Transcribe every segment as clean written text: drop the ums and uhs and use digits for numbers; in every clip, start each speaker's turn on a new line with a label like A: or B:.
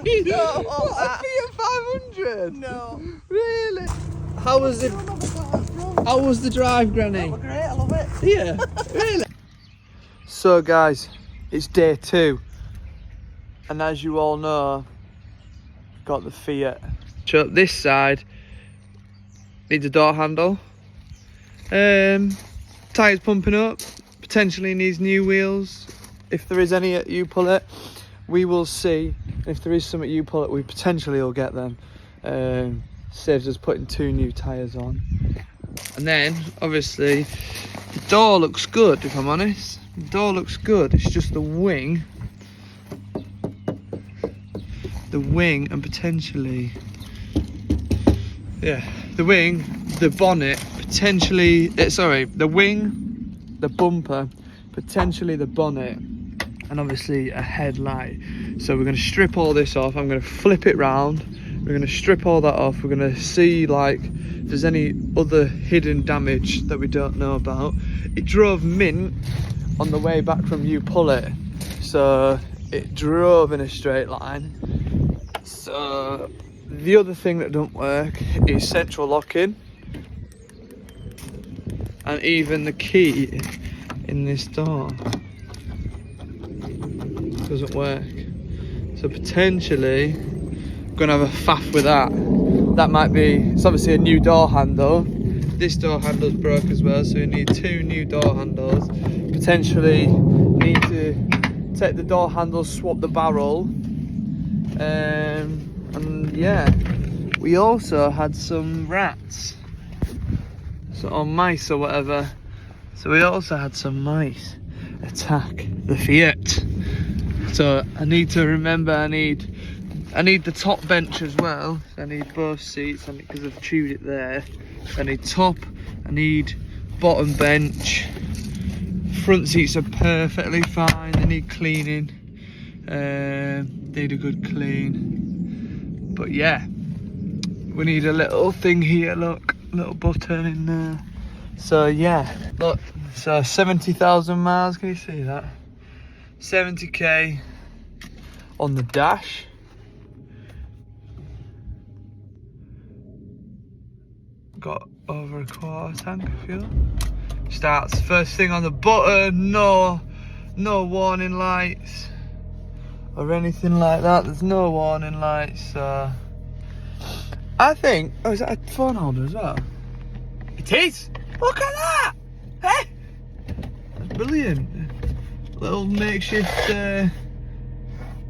A: you don't want
B: What, a
A: that.
B: Fiat 500?
A: No.
B: Really? How was it? How was the drive, Granny?
A: Oh, great, I love it.
B: Yeah, really? So guys, it's day 2. And as you all know, got the Fiat. So this side needs a door handle. Tyres pumping up. Potentially needs new wheels. If there is any at you pull it, we will see. If there is some at you pull it, we potentially will get them. Saves us putting 2 new tyres on. And then obviously the door looks good, if I'm honest. The door looks good. It's just the wing and potentially, yeah, the wing, the bonnet, potentially, the wing, the bumper, potentially the bonnet, and obviously a headlight. So we're going to strip all this off. I'm going to flip it round. We're going to strip all that off. We're going to see like if there's any other hidden damage that we don't know about. It drove mint on the way back from you pull it, so it drove in a straight line. So the other thing that don't work is central locking, and even the key in this door doesn't work. So potentially gonna have a faff with that. That might be, it's obviously a new door handle. This door handle's broke as well, so we need 2 new door handles. Potentially need to take the door handle, swap the barrel. And yeah, we also had some rats, or mice or whatever. So we also had some mice attack the Fiat. So I need to remember, I need the top bench as well. So I need both seats, because I've chewed it there. So I need top, I need bottom bench. Front seats are perfectly fine, they need cleaning. Need a good clean. But yeah, we need a little thing here, look, little button in there. So yeah, look, so 70,000 miles, can you see that? 70k on the dash. Got over a quarter tank of fuel. Starts first thing on the button, no warning lights or anything like that. There's no warning lights. I think, oh, is that a phone holder as well? It is! Look at that! Hey! That's brilliant. Little makeshift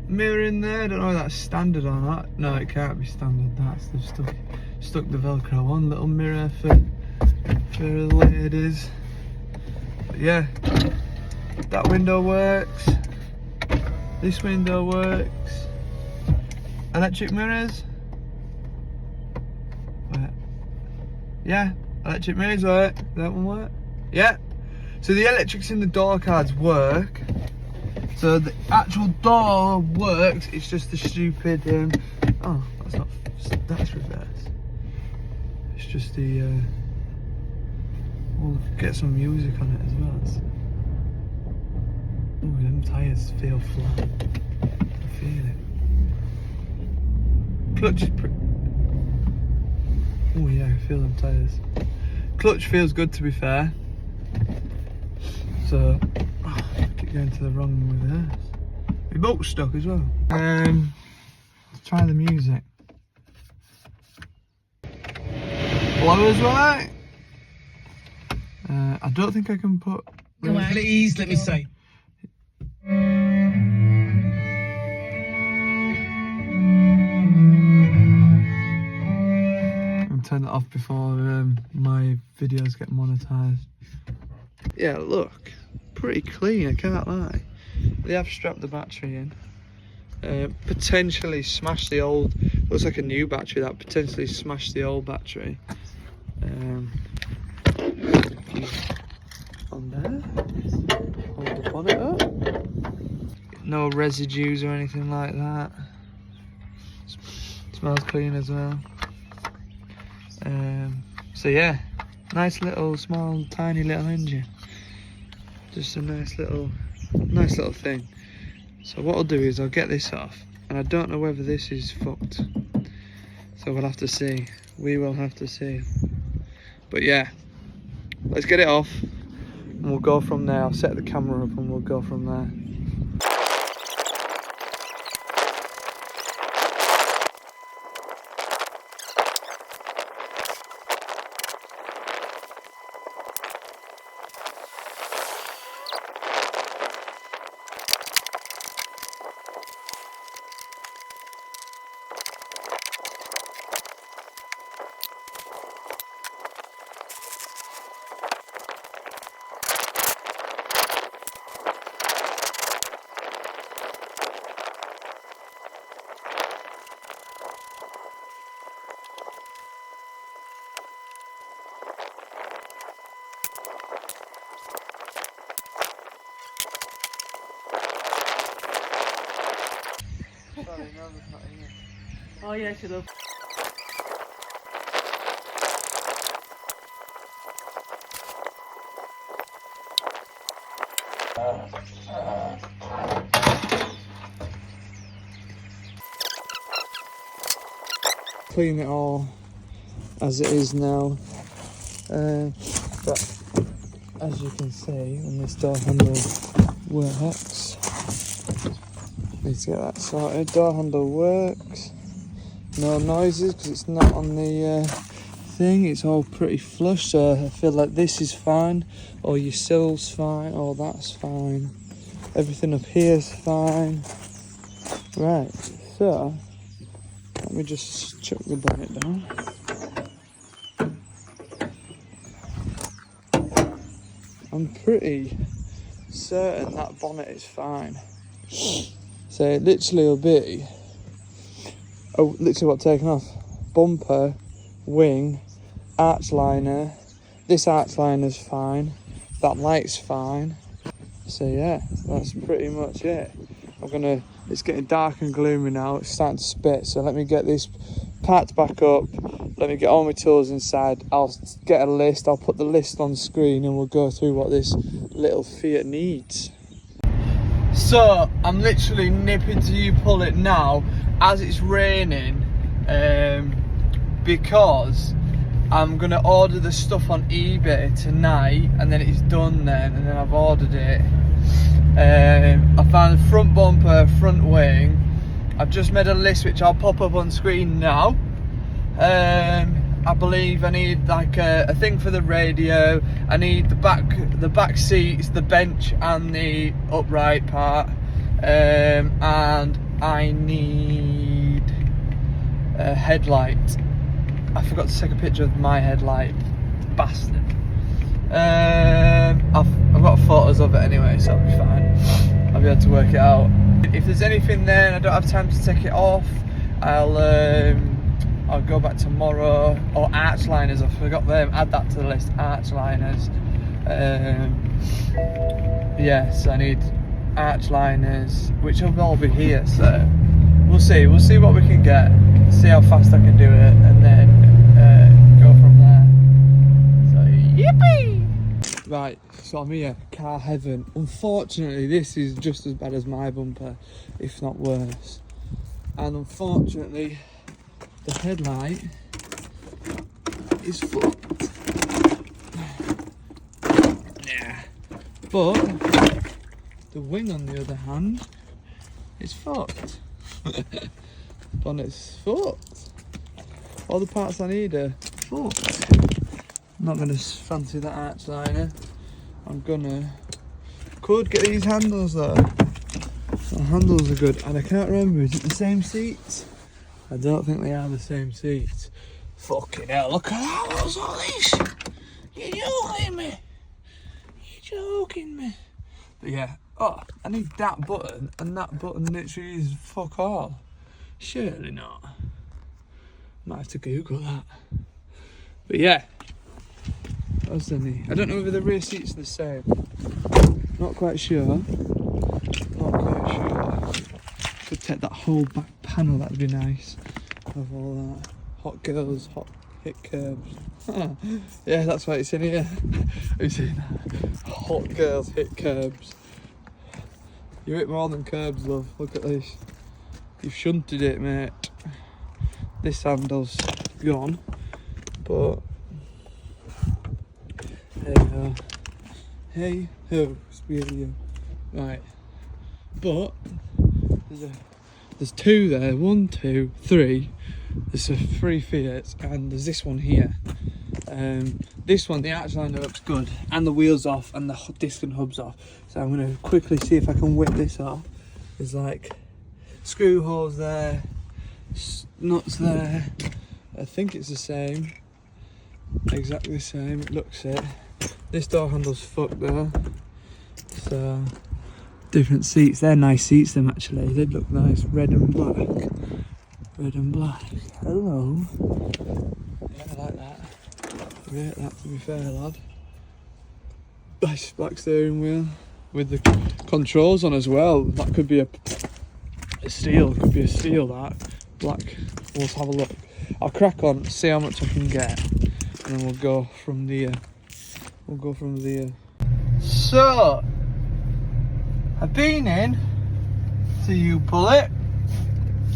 B: mirror in there. I don't know if that's standard or not. No, it can't be standard. They've stuck the Velcro on. Little mirror for the ladies. But yeah, that window works. This window works. Electric mirrors. Wait. Yeah, electric mirrors work. Does that one work? Yeah. So the electrics in the door cards work. So the actual door works. It's just the stupid. Oh, that's reverse. It's just the. We'll get some music on it as well. Oh, them tyres feel flat. I feel it. Clutch is pretty. Oh yeah, I feel them tyres. Clutch feels good, to be fair. So, I keep going to the wrong reverse. My bolt's stuck as well. Let's try the music. Blowers right. I don't think I can put.
A: Come on, please, let me say.
B: I'll turn that off before my videos get monetized. Yeah, look, pretty clean, I can't lie. They have strapped the battery in. Potentially smashed the old, looks like a new battery, that potentially smashed the old battery. On there, hold the bonnet up. No residues or anything like that. Smells clean as well. So yeah, nice little, small, tiny little engine. Just a nice little thing. So what I'll do is I'll get this off. and I don't know whether this is fucked. So we'll have to see. We will have to see. But yeah, let's get it off and we'll go from there. I'll set the camera up and we'll go from there. Oh yeah, should have. Clean it all as it is now, but as you can see, when this door handle works, need to get that sorted. Door handle works, no noises because it's not on the thing, it's all pretty flush, so I feel like this is fine, or your sill's fine, or that's fine, everything up here's fine. Right, so let me just chuck the bonnet down. I'm pretty certain that bonnet is fine. So it literally will be, oh, literally what taken off, bumper, wing, arch liner. This arch liner's fine, that light's fine. So yeah, that's pretty much it. It's getting dark and gloomy now, it's starting to spit, so let me get this packed back up, let me get all my tools inside, I'll get a list, I'll put the list on screen and we'll go through what this little Fiat needs. So, I'm literally nipping to you pull it now as it's raining, because I'm going to order the stuff on eBay tonight and then it's done then, and then I've ordered it. I found the front bumper, front wing. I've just made a list which I'll pop up on screen now. I believe I need like a thing for the radio. I need the back seats, the bench and the upright part, and I need a headlight. I forgot to take a picture of my headlight, bastard. I've got photos of it anyway, so I'll be fine. I'll be able to work it out. If there's anything there and I don't have time to take it off, I'll go back tomorrow. Or arch liners, I forgot them. Add that to the list. Arch liners. Yes, I need arch liners, which will all be here. So we'll see. We'll see what we can get. See how fast I can do it, and then go from there. So yippee! Right, so I'm here, car heaven. Unfortunately, this is just as bad as my bumper, if not worse. And unfortunately, the headlight is fucked. Yeah. But the wing, on the other hand, is fucked. Bonnet's fucked. All the parts I need are fucked. I'm not gonna fancy that arch liner. Could get these handles though. The handles are good, and I can't remember, is it the same seats? I don't think they are the same seats. Fucking hell, look at that, what's all this? You're joking me. You're joking me. But yeah, oh, I need that button, and that button literally is fuck all. Surely not. Might have to Google that. But yeah. What else do I need? I don't know whether the rear seats are the same. Not quite sure. Not quite sure. Could take that whole back panel, that'd be nice. Of all that. Hot girls, hot hit curbs. Yeah, that's why it's in here. Have you seen that? Hot girls hit curbs. You hit more than curbs, love. Look at this. you've shunted it, mate. This handle's gone, but hey ho, speedio. Right, but there's two there. 1, 2, 3. There's 3 Fiats, and there's this one here. This one, the arch liner looks good, and the wheels off, and the disc and hubs off. So I'm gonna quickly see if I can whip this off. There's like screw holes there, nuts there. I think it's the same, exactly the same. It looks it. This door handle's fucked though. So different seats. They're nice seats. Them actually. They look nice. Red and black. Red and black. Hello. Yeah, I like that. Yeah, that to be fair, lad. Nice black steering wheel with the controls on as well. That could be a steel. Could be a steel. That black. We'll have a look. I'll crack on, see how much I can get, and then we'll go from there. So I've been in to U-Bullet,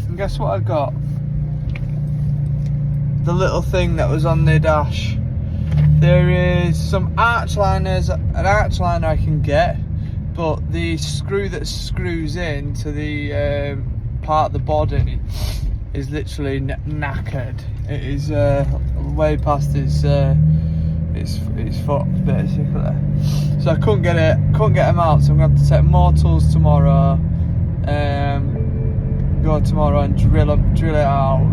B: and guess what I got? The little thing that was on the dash. There is some arch liners, an arch liner I can get, but the screw that screws into the part of the body is literally knackered. It is way past his foot basically. So I couldn't get them out. So I'm going to have to take more tools tomorrow. Go tomorrow and drill it out.